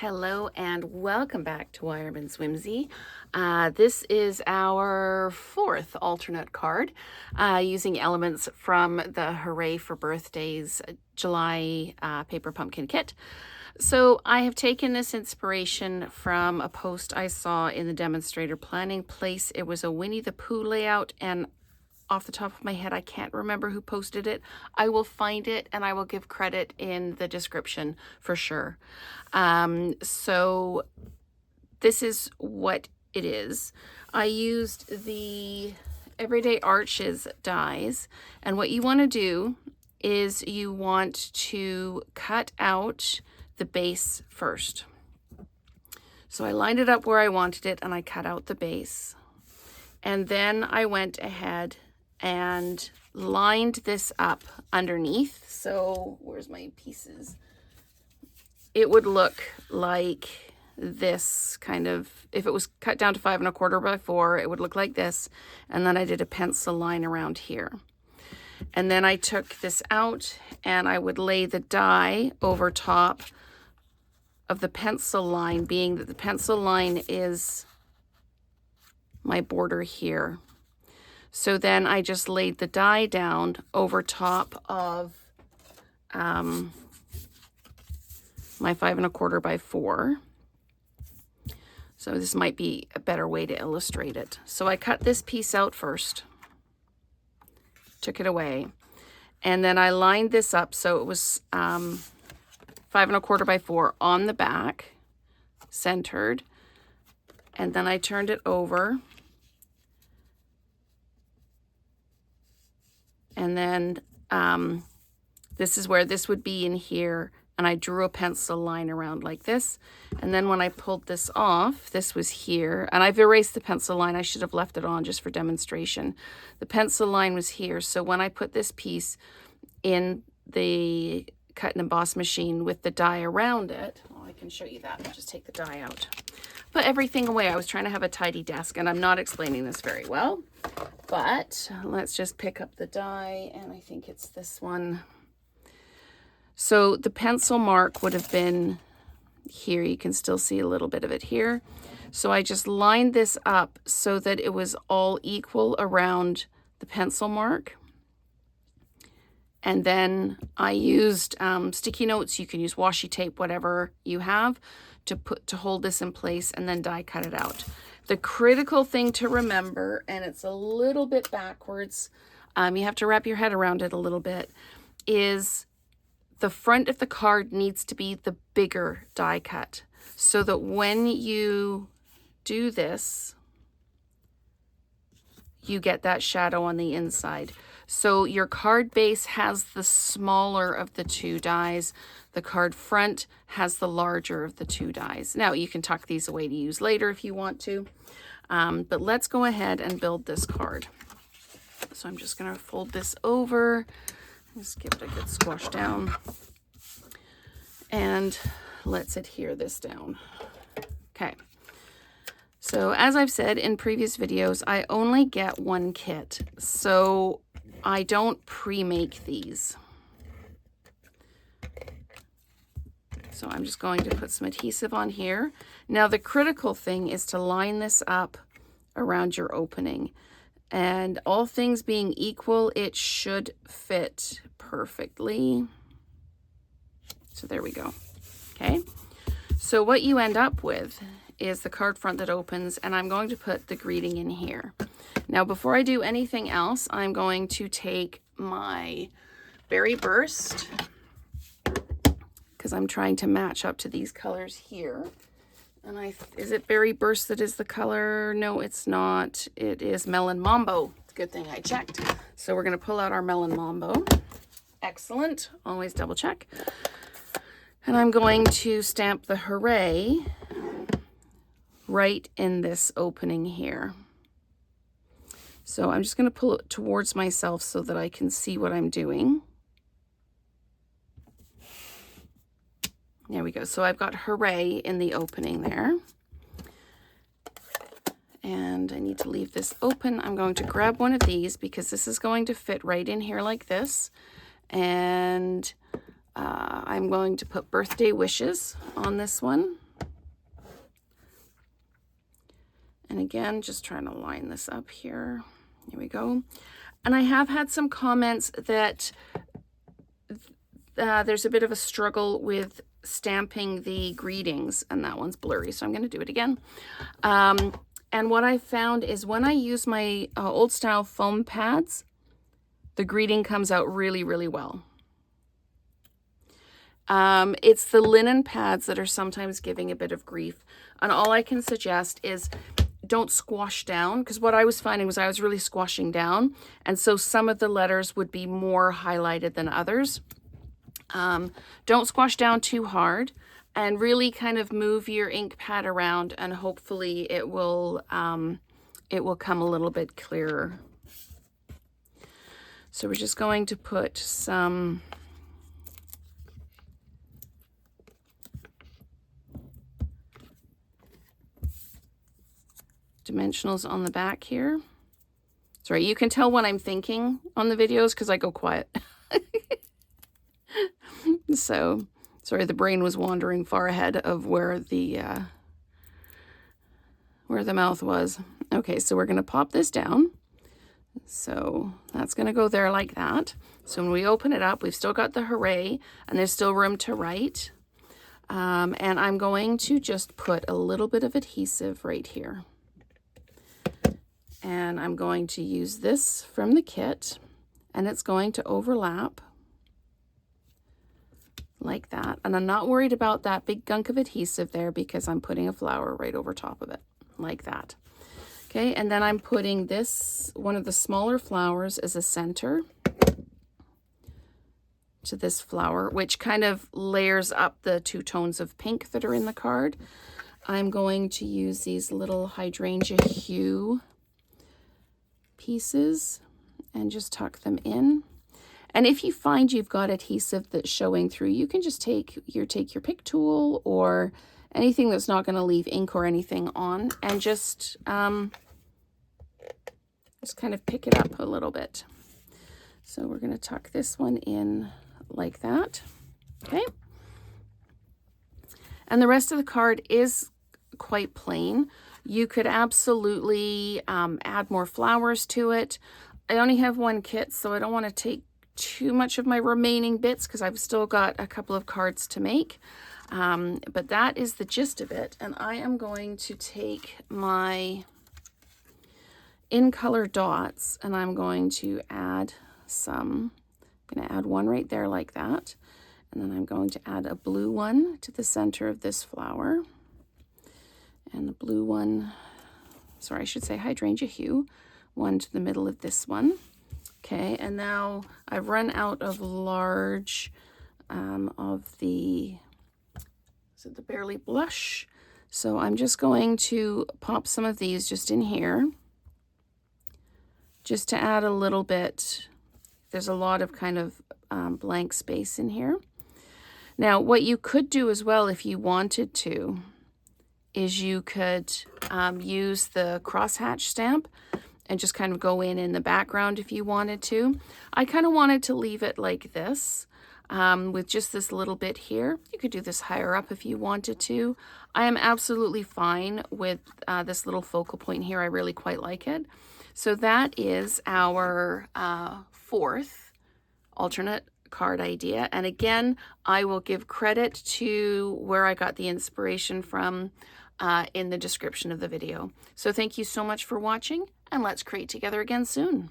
Hello and welcome back to Wireman's Whimsy. This is our fourth alternate card using elements from the Hooray for Birthdays July paper pumpkin kit. So I have taken this inspiration from a post I saw in the demonstrator planning place. It was a Winnie the Pooh layout, and off the top of my head, I can't remember who posted it. I will find it and I will give credit in the description for sure. So this is what it is. I used the Everyday Arches dies, and what you want to do is you want to cut out the base first. So I lined it up where I wanted it and I cut out the base. And then I went ahead and lined this up underneath. So where's my pieces? It would look like this kind of, if it was cut down to 5 1/4 by 4, it would look like this. And then I did a pencil line around here. And then I took this out and I would lay the die over top of the pencil line, being that the pencil line is my border here. So then I just laid the die down over top of my 5 1/4 by 4. So this might be a better way to illustrate it. So I cut this piece out first, took it away, and then I lined this up so it was 5 1/4 by 4 on the back, centered, and then I turned it over. And then this is where this would be in here. And I drew a pencil line around like this. And then when I pulled this off, this was here. And I've erased the pencil line. I should have left it on just for demonstration. The pencil line was here. So when I put this piece in the cut and emboss machine with the die around it, well, I can show you that. I'll just take the die out. Put everything away. I was trying to have a tidy desk, and I'm not explaining this very well. But let's just pick up the die, and I think it's this one. So the pencil mark would have been here. You can still see a little bit of it here. So I just lined this up so that it was all equal around the pencil mark. And then I used sticky notes. You can use washi tape, whatever you have, to hold this in place, and then die cut it out. The critical thing to remember, and it's a little bit backwards, you have to wrap your head around it a little bit, is the front of the card needs to be the bigger die cut, so that when you do this, you get that shadow on the inside. So your card base has the smaller of the two dies. The card front has the larger of the two dies. Now you can tuck these away to use later if you want to. But let's go ahead and build this card. So I'm just going to fold this over. Just give it a good squash down. And let's adhere this down. Okay. So as I've said in previous videos, I only get one kit. So I don't pre-make these. So I'm just going to put some adhesive on here. Now the critical thing is to line this up around your opening. And all things being equal, it should fit perfectly. So there we go. Okay. So what you end up with is the card front that opens, and I'm going to put the greeting in here. Now, before I do anything else, I'm going to take my Berry Burst, because I'm trying to match up to these colors here. And is it Berry Burst that is the color? No, it's not. It is Melon Mambo. It's a good thing I checked. So we're going to pull out our Melon Mambo. Excellent. Always double check. And I'm going to stamp the Hooray right in this opening here. So I'm just going to pull it towards myself so that I can see what I'm doing. There we go. So I've got Hooray in the opening there. And I need to leave this open. I'm going to grab one of these because this is going to fit right in here like this. And I'm going to put birthday wishes on this one. And again, just trying to line this up here. Here we go. And I have had some comments that there's a bit of a struggle with stamping the greetings, and that one's blurry, so I'm going to do it again. And what I found is when I use my old style foam pads, the greeting comes out really, really well. It's the linen pads that are sometimes giving a bit of grief. And all I can suggest is don't squash down, because what I was finding was I was really squashing down. And so some of the letters would be more highlighted than others. Don't squash down too hard, and really kind of move your ink pad around, and hopefully it will come a little bit clearer. So we're just going to put some dimensionals on the back here. Sorry, you can tell when I'm thinking on the videos because I go quiet. So, sorry, the brain was wandering far ahead of where the mouth was. Okay, so we're going to pop this down. So that's going to go there like that. So when we open it up, we've still got the Hooray, and there's still room to write. And I'm going to just put a little bit of adhesive right here. And I'm going to use this from the kit, and it's going to overlap like that. And I'm not worried about that big gunk of adhesive there because I'm putting a flower right over top of it, like that. Okay, and then I'm putting this, one of the smaller flowers, as a center to this flower, which kind of layers up the 2 tones of pink that are in the card. I'm going to use these little hydrangea hue pieces and just tuck them in. And if you find you've got adhesive that's showing through, you can just take your pick tool or anything that's not going to leave ink or anything on, and just kind of pick it up a little bit. So we're going to tuck this one in like that. Okay. And the rest of the card is quite plain. You could absolutely add more flowers to it. I only have one kit, so I don't want to take too much of my remaining bits because I've still got a couple of cards to make. But that is the gist of it. And I am going to take my in color dots, and I'm going to add some. I'm going to add one right there like that. And then I'm going to add a blue one to the center of this flower. And the blue one, sorry, I should say hydrangea hue, one to the middle of this one. Okay, and now I've run out of large of the Barely Blush. So I'm just going to pop some of these just in here, just to add a little bit. There's a lot of kind of blank space in here. Now, what you could do as well if you wanted to is you could use the crosshatch stamp and just kind of go in the background if you wanted to. I kind of wanted to leave it like this with just this little bit here. You could do this higher up if you wanted to. I am absolutely fine with this little focal point here. I really quite like it. So that is our 4th alternate card idea. And again, I will give credit to where I got the inspiration from in the description of the video. So thank you so much for watching, and let's create together again soon.